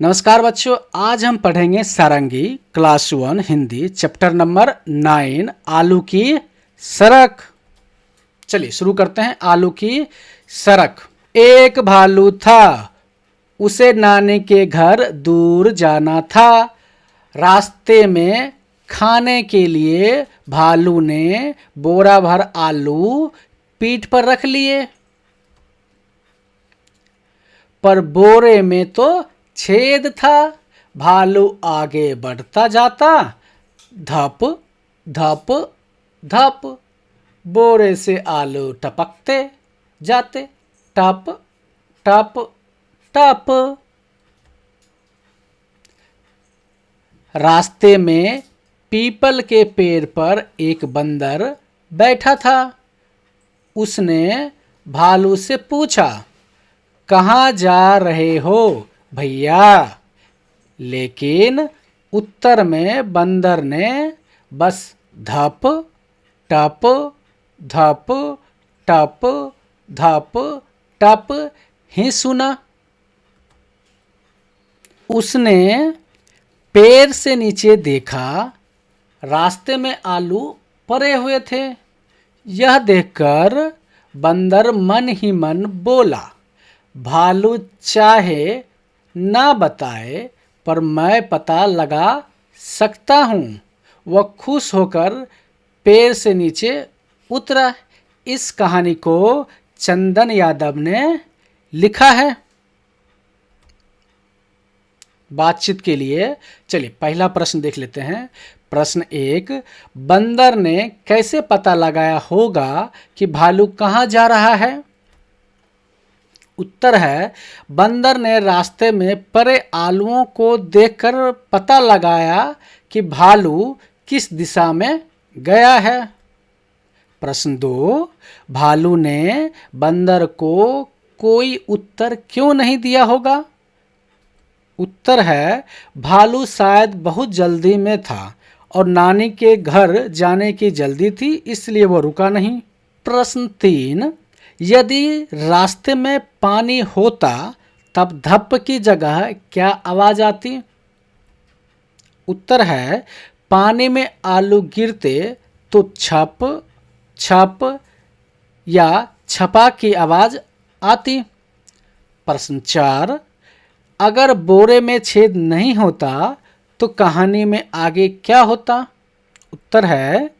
नमस्कार बच्चों, आज हम पढ़ेंगे सारंगी क्लास 1 हिंदी चैप्टर नंबर 9 आलू की सड़क। चलिए शुरू करते हैं। आलू की सड़क। एक भालू था, उसे नानी के घर दूर जाना था। रास्ते में खाने के लिए भालू ने बोरा भर आलू पीठ पर रख लिए, पर बोरे में तो छेद था। भालू आगे बढ़ता जाता, धप धप धप बोरे से आलू टपकते जाते, टप टप टप। रास्ते में पीपल के पेड़ पर एक बंदर बैठा था। उसने भालू से पूछा, कहाँ जा रहे हो भैया? लेकिन उत्तर में बंदर ने बस धप टप धप टप धप टप ही सुना। उसने पैर से नीचे देखा, रास्ते में आलू पड़े हुए थे। यह देखकर बंदर मन ही मन बोला, भालू चाहे ना बताए पर मैं पता लगा सकता हूँ। वह खुश होकर पैर से नीचे उतरा। इस कहानी को चंदन यादव ने लिखा है। बातचीत के लिए चलिए पहला प्रश्न देख लेते हैं। प्रश्न 1, बंदर ने कैसे पता लगाया होगा कि भालू कहाँ जा रहा है? उत्तर है, बंदर ने रास्ते में पड़े आलुओं को देखकर पता लगाया कि भालू किस दिशा में गया है। प्रश्न 2, भालू ने बंदर को कोई उत्तर क्यों नहीं दिया होगा? उत्तर है, भालू शायद बहुत जल्दी में था और नानी के घर जाने की जल्दी थी, इसलिए वो रुका नहीं। प्रश्न 3, यदि रास्ते में पानी होता तब धप की जगह क्या आवाज आती? उत्तर है, पानी में आलू गिरते तो छप छप या छपा की आवाज आती। प्रश्न 4, अगर बोरे में छेद नहीं होता तो कहानी में आगे क्या होता? उत्तर है,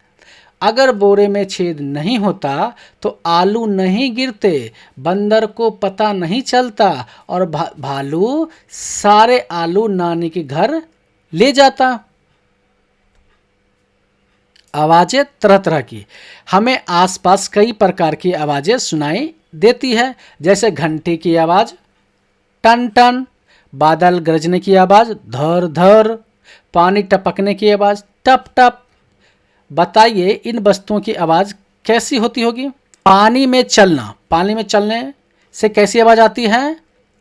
अगर बोरे में छेद नहीं होता तो आलू नहीं गिरते, बंदर को पता नहीं चलता और भालू सारे आलू नानी के घर ले जाता। आवाजें तरह तरह की हमें आसपास कई प्रकार की आवाजें सुनाई देती है, जैसे घंटी की आवाज, टन टन, बादल गरजने की आवाज, धर धर, पानी टपकने की आवाज, टप टप। बताइए इन वस्तुओं की आवाज कैसी होती होगी? पानी में चलना, पानी में चलने से कैसी आवाज आती है?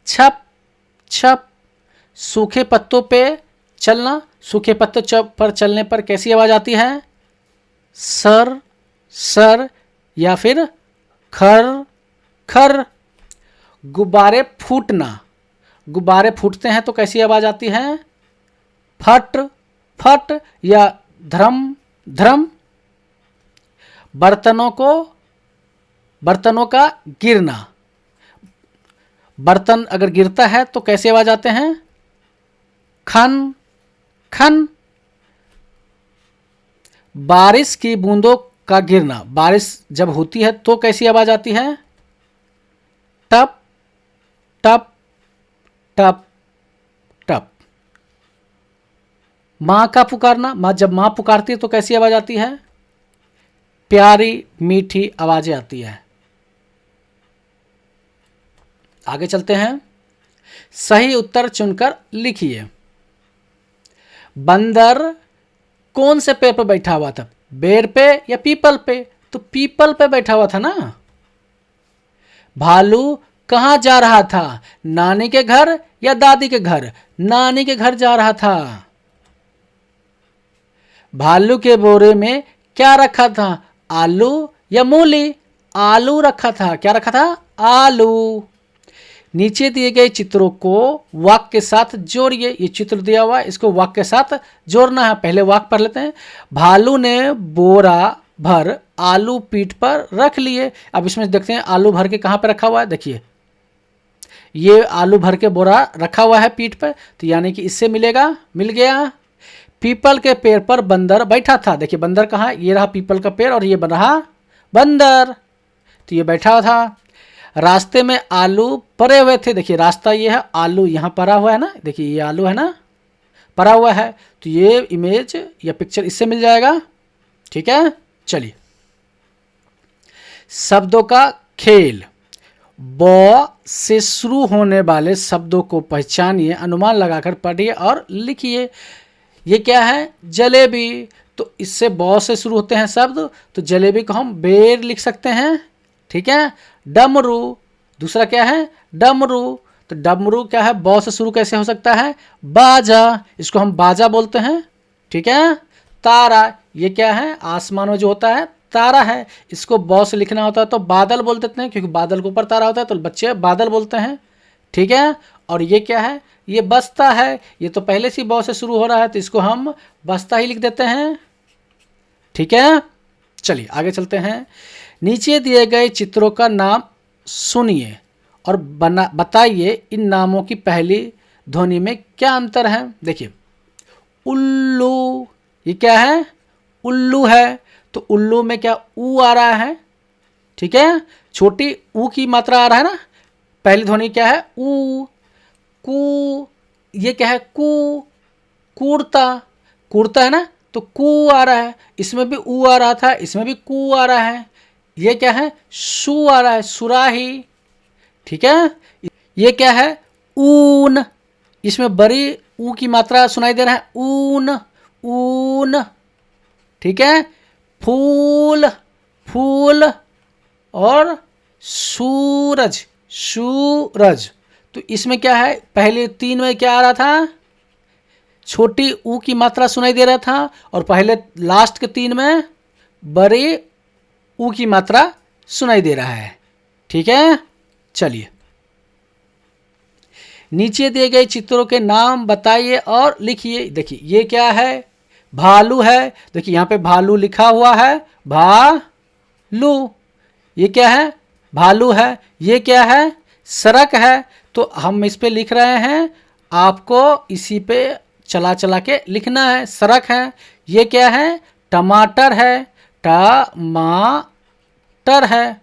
छप छप। सूखे पत्तों पे चलना, सूखे पत्तों पर चलने पर कैसी आवाज आती है? सर सर या फिर खर खर। गुब्बारे फूटना, गुब्बारे फूटते हैं तो कैसी आवाज आती है? फट फट या धर्म धर्म। बर्तनों का गिरना, बर्तन अगर गिरता है तो कैसे आवाज आते हैं? खन खन। बारिश की बूंदों का गिरना, बारिश जब होती है तो कैसी आवाज आती है? टप टप टप टप। माँ का पुकारना, जब माँ पुकारती है तो कैसी आवाज आती है? प्यारी मीठी आवाजें आती है। आगे चलते हैं। सही उत्तर चुनकर लिखिए। बंदर कौन से पेड़ पर बैठा हुआ था? बेर पे या पीपल पे? तो पीपल पे बैठा हुआ था ना। भालू कहाँ जा रहा था? नानी के घर या दादी के घर? नानी के घर जा रहा था। भालू के बोरे में क्या रखा था? आलू या मूली? आलू रखा था। क्या रखा था? आलू। नीचे दिए गए चित्रों को वाक्य के साथ जोड़िए। ये चित्र दिया हुआ है, इसको वाक्य के साथ जोड़ना है। पहले वाक्य पढ़ लेते हैं। भालू ने बोरा भर आलू पीठ पर रख लिए। अब इसमें देखते हैं आलू भर के कहाँ पे रखा हुआ है। देखिए ये आलू भर के बोरा रखा हुआ है पीठ पर, तो यानी कि इससे मिलेगा, मिल गया। पीपल के पेड़ पर बंदर बैठा था। देखिए बंदर कहाँ, ये रहा पीपल का पेड़ और ये बन रहा बंदर, तो ये बैठा हुआ था। रास्ते में आलू पड़े हुए थे। देखिए रास्ता ये है, आलू यहाँ पड़ा हुआ है ना, देखिए ये आलू है ना, पड़ा हुआ है, तो ये इमेज या पिक्चर इससे मिल जाएगा। ठीक है, चलिए शब्दों का खेल। ब से शुरू होने वाले शब्दों को पहचानिए, अनुमान लगाकर पढ़िए और लिखिए। ये क्या है, जलेबी, तो इससे ब से शुरू होते हैं शब्द, तो जलेबी को हम बेर लिख सकते हैं। ठीक है, डमरू, दूसरा क्या है, डमरू, तो डमरू क्या है, ब से शुरू कैसे हो सकता है, बाजा, इसको हम बाजा बोलते हैं। ठीक है, तारा, ये क्या है, आसमान में जो होता है तारा है, इसको ब से लिखना होता है तो बादल बोल देते हैं, क्योंकि बादल के ऊपर तारा होता है तो बच्चे बादल बोलते हैं। ठीक है, और ये क्या है, ये बस्ता है, ये तो पहले से ब से शुरू हो रहा है तो इसको हम बस्ता ही लिख देते हैं। ठीक है, चलिए आगे चलते हैं। नीचे दिए गए चित्रों का नाम सुनिए और बताइए इन नामों की पहली ध्वनि में क्या अंतर है। देखिए उल्लू, ये क्या है, उल्लू है, तो उल्लू में क्या ऊ आ रहा है। ठीक है, छोटी ऊ की मात्रा आ रहा है ना, पहली ध्वनि क्या है, ऊ। कू, ये क्या है, कू, कूड़ता, कूड़ता है ना, तो कू आ रहा है, इसमें भी ऊ आ रहा था, इसमें भी कू आ रहा है। ये क्या है, सू आ रहा है, सुराही। ठीक है, ये क्या है, ऊन, इसमें बड़ी ऊ की मात्रा सुनाई दे रहा है, ऊन, ऊन। ठीक है, फूल, फूल, और सूरज, सूरज, तो इसमें क्या है, पहले तीन में क्या आ रहा था, छोटी ऊ की मात्रा सुनाई दे रहा था, और पहले लास्ट के तीन में बड़ी ऊ की मात्रा सुनाई दे रहा है। ठीक है, चलिए नीचे दिए गए चित्रों के नाम बताइए और लिखिए। देखिए ये क्या है, भालू है, देखिए यहाँ पे भालू लिखा हुआ है, भालू, ये क्या है, भालू है। ये क्या है, सड़क है, तो हम इस पे लिख रहे हैं, आपको इसी पे चला चला के लिखना है, सड़क है। ये क्या है, टमाटर है, टमाटर है।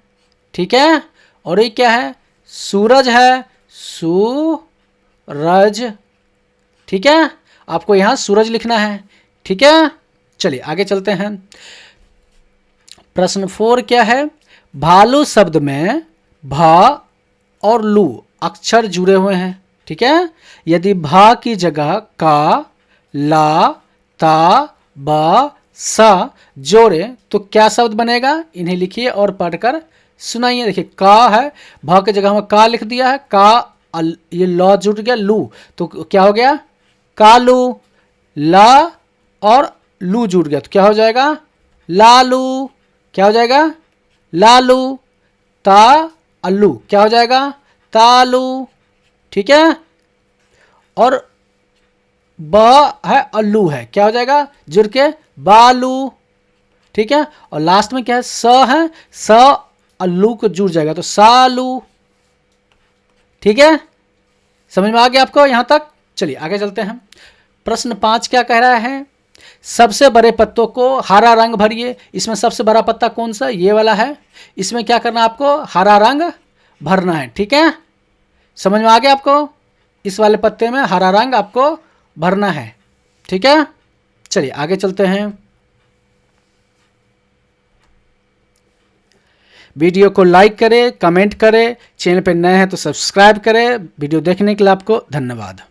ठीक है, और ये क्या है, सूरज है, सूरज। ठीक है, आपको यहाँ सूरज लिखना है। ठीक है, चलिए आगे चलते हैं। प्रश्न 4 क्या है, भालू शब्द में भा और लू अक्षर जुड़े हुए हैं। ठीक है, यदि भा की जगह का, ला, ता, बा, सा जोड़े तो क्या शब्द बनेगा, इन्हें लिखिए और पढ़कर सुनाइए। देखिए का है, भा की जगह में का लिख दिया है, का, ये लॉ जुड़ गया, लू, तो क्या हो गया, कालू। ला और लू जुड़ गया तो क्या हो जाएगा, लालू। क्या हो जाएगा, लालू। ता, अल्लू, क्या हो जाएगा, तालू। ठीक है, और ब है, अल्लू है, क्या हो जाएगा, जुड़ के बालू। ठीक है, और लास्ट में क्या है, स है, स अल्लू को जुड़ जाएगा तो सालू। ठीक है, समझ में आ गया आपको यहां तक। चलिए आगे चलते हैं। प्रश्न 5 क्या कह रहा है, सबसे बड़े पत्तों को हरा रंग भरिए। इसमें सबसे बड़ा पत्ता कौन सा, ये वाला है, इसमें क्या करना है आपको, हरा रंग भरना है। ठीक है, समझ में आ गया आपको, इस वाले पत्ते में हरा रंग आपको भरना है। ठीक है, चलिए आगे चलते हैं। वीडियो को लाइक करें, कमेंट करें, चैनल पर नए हैं तो सब्सक्राइब करें। वीडियो देखने के लिए आपको धन्यवाद।